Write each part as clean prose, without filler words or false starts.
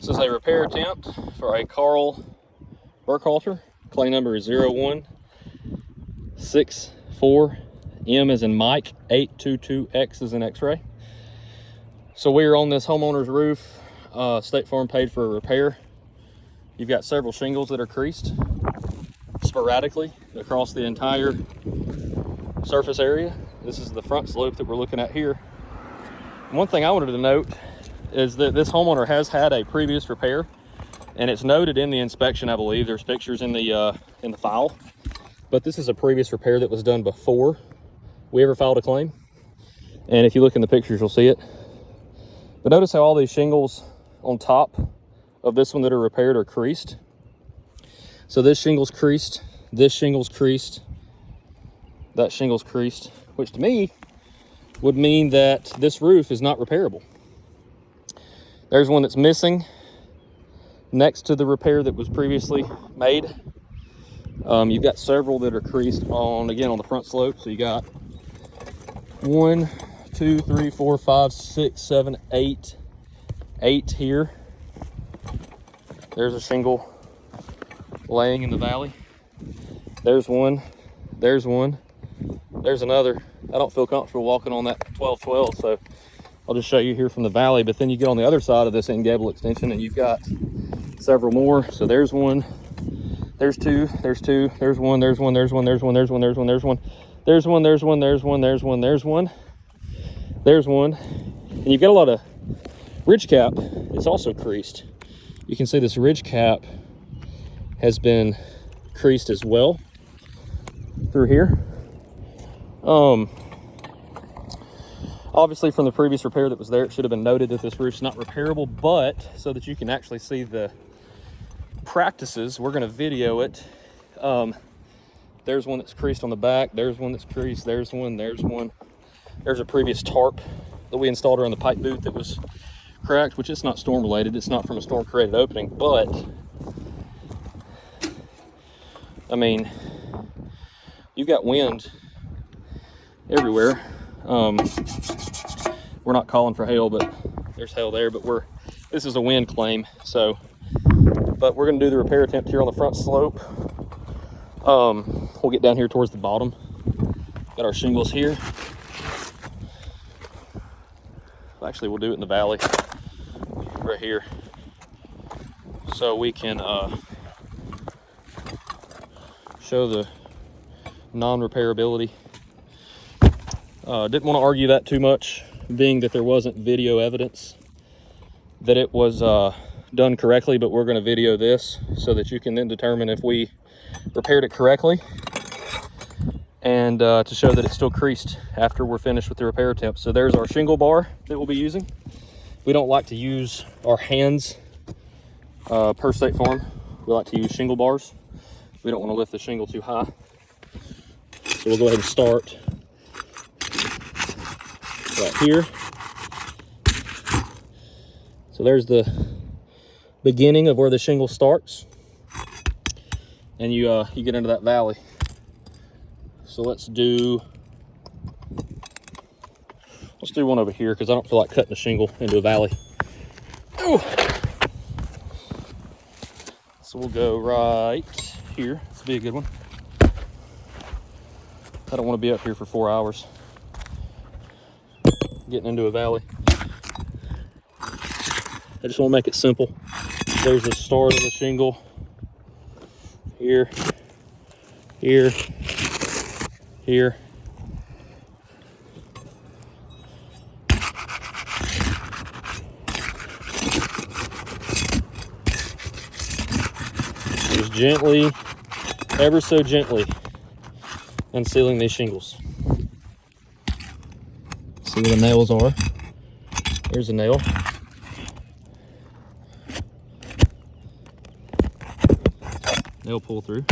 This is a repair attempt for a Carl Burkhalter. Claim number is 0164, M as in Mike, 822, X as in X-ray. So we are on this homeowner's roof. State Farm paid for a repair. You've got several shingles that are creased sporadically across the entire surface area. This is the front slope that we're looking at here. And one thing I wanted to note is that this homeowner has had a previous repair, and it's noted in the inspection, I believe. There's pictures in the file, but this is a previous repair that was done before we ever filed a claim. And if you look in the pictures, you'll see it. But notice how all these shingles on top of this one that are repaired are creased. So this shingle's creased, this shingle's creased, that shingle's creased, which to me would mean that this roof is not repairable. There's one that's missing next to the repair that was previously made. You've got several that are creased on the front slope. So you got 1, 2, 3, 4, 5, 6, 7, 8 here. There's a shingle laying in the valley. There's one, there's one, there's another. I don't feel comfortable walking on that 12-12, so I'll just show you here from the valley. But then you get on the other side of this end gable extension and you've got several more. So there's one, there's two, there's two, there's one, there's one, there's one, there's one, there's one, there's one, there's one, there's one, there's one, there's one, there's one, there's one, there's one. And you've got a lot of ridge cap. It's also creased. You can see this ridge cap has been creased as well through here. Obviously from the previous repair that was there, it should have been noted that this roof's not repairable, but so that you can actually see the practices, we're going to video it. There's one that's creased on the back, there's one that's creased, there's one, there's one. There's a previous tarp that we installed around the pipe boot that was cracked, which is not storm related. It's not from a storm created opening, but I mean, you've got wind everywhere. We're not calling for hail, but there's hail there, but this is a wind claim. So, but we're going to do the repair attempt here on the front slope. We'll get down here towards the bottom. Got our shingles here. Actually, we'll do it in the valley right here, so we can show the non-repairability. Didn't want to argue that too much, being that there wasn't video evidence that it was done correctly, but we're going to video this so that you can then determine if we repaired it correctly, and to show that it's still creased after we're finished with the repair attempt. So there's our shingle bar that we'll be using. We don't like to use our hands per State Farm. We like to use shingle bars. We don't want to lift the shingle too high. So we'll go ahead and start right here. So there's the beginning of where the shingle starts, and you get into that valley. So let's do one over here, because I don't feel like cutting a shingle into a valley. Ooh. So we'll go right here. This will be a good one. I don't want to be up here for 4 hours getting into a valley. I just want to make it simple. There's the start of the shingle. Here, here, here. Just gently, ever so gently, unsealing these shingles. See where the nails are. There's a nail. Nail pull through.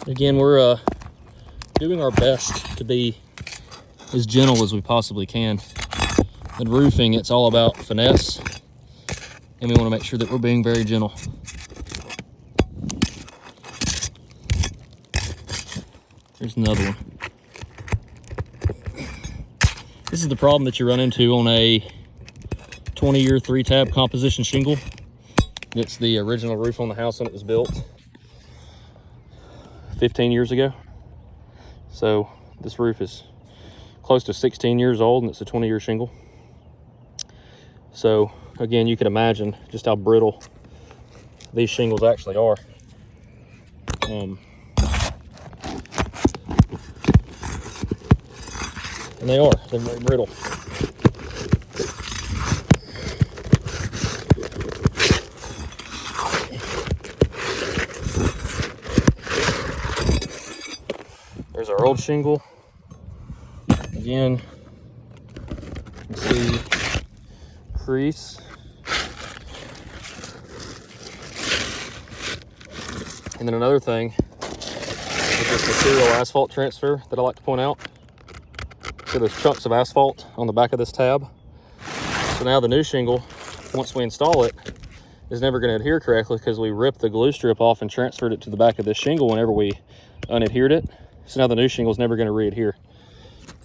Again, we're doing our best to be as gentle as we possibly can In roofing, it's all about finesse, and we want to make sure that we're being very gentle. There's another one. This is the problem that you run into on a 20-year 3-tab composition shingle. It's the original roof on the house when it was built 15 years ago. So this roof is close to 16 years old, and it's a 20-year shingle. So again, you can imagine just how brittle these shingles actually are. And they're very brittle. There's our old shingle. Again, you can see crease. And then another thing is this material asphalt transfer that I like to point out. So there's chunks of asphalt on the back of this tab. So now the new shingle, once we install it, is never going to adhere correctly because we ripped the glue strip off and transferred it to the back of this shingle whenever we unadhered it. So now the new shingle is never going to readhere.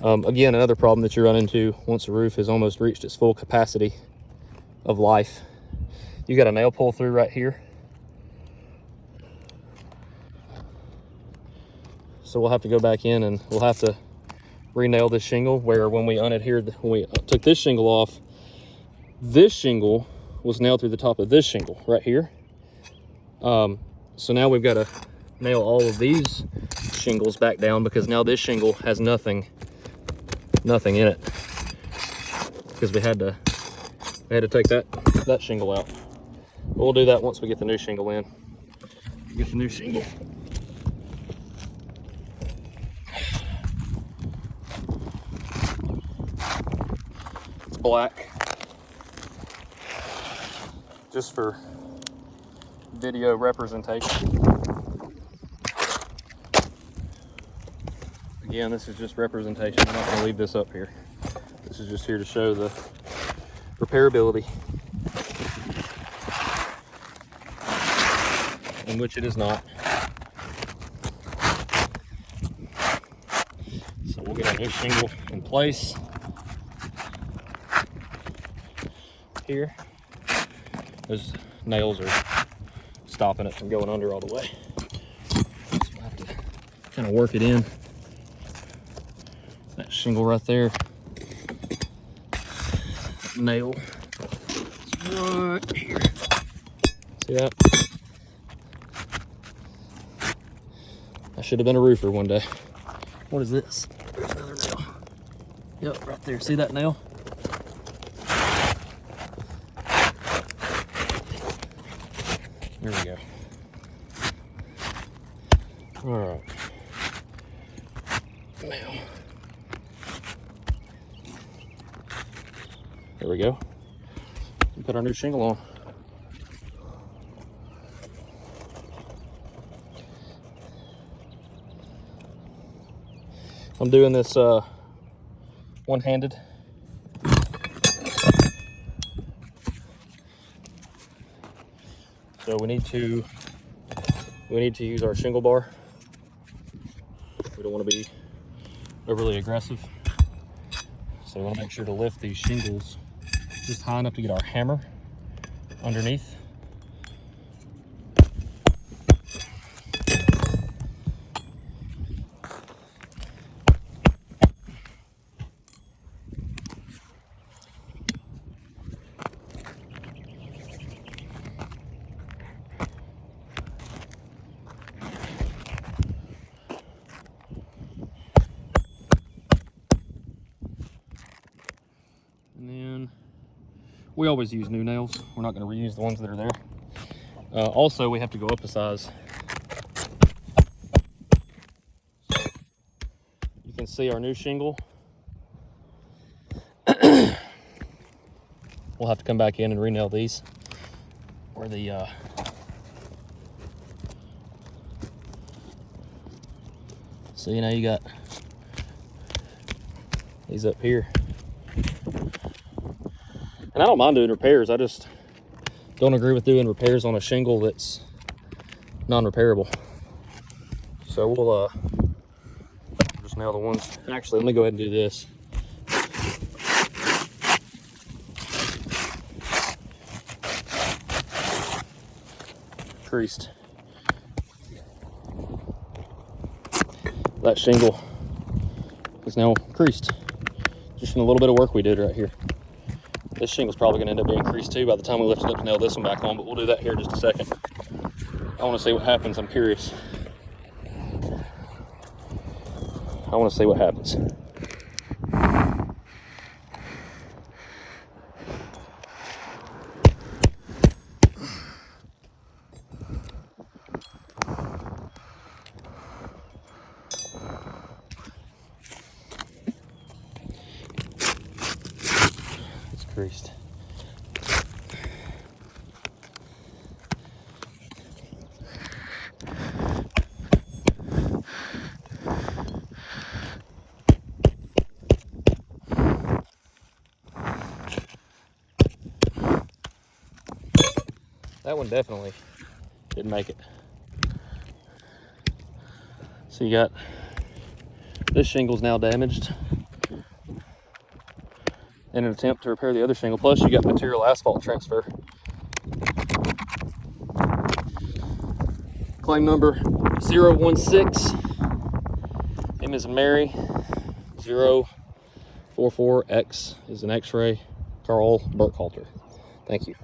Again, another problem that you run into once the roof has almost reached its full capacity of life. You got a nail pull through right here. So we'll have to go back in and we'll have to re-nail this shingle, where when we took this shingle off, this shingle was nailed through the top of this shingle right here. So now we've got to nail all of these shingles back down, because now this shingle has nothing in it, because we had to take that shingle out. But we'll do that once we get the new shingle in. Get the new shingle. Black, just for video representation. Again, this is just representation. I'm not going to leave this up here. This is just here to show the repairability, in which it is not. So we'll get our new shingle in place. Here, those nails are stopping it from going under all the way. So we'll have to kind of work it in. That shingle right there, that nail is right here. See that? I should have been a roofer one day. What is this? There's another nail. Yep, right there. See that nail? There we go. All right. Now, there we go. We put our new shingle on. I'm doing this one-handed. So we need to use our shingle bar. We don't want to be overly aggressive. So we want to make sure to lift these shingles just high enough to get our hammer underneath. And then we always use new nails. We're not going to reuse the ones that are there. Also, we have to go up a size. You can see our new shingle. We'll have to come back in and re-nail these, where the see, now you got these up here. And I don't mind doing repairs. I just don't agree with doing repairs on a shingle that's non-repairable. So we'll just nail the ones. Actually, let me go ahead and do this. Creased. That shingle is now creased just from the little bit of work we did right here. This shingle's probably going to end up being creased too by the time we lift it up to nail this one back on, but we'll do that here in just a second. I want to see what happens. I'm curious. I want to see what happens. It's creased. That one definitely didn't make it. So you got this shingle's now damaged in an attempt to repair the other shingle. Plus you got material asphalt transfer. Claim number 016, M is in Mary, 044X is an X-ray, Carl Burkhalter. Thank you.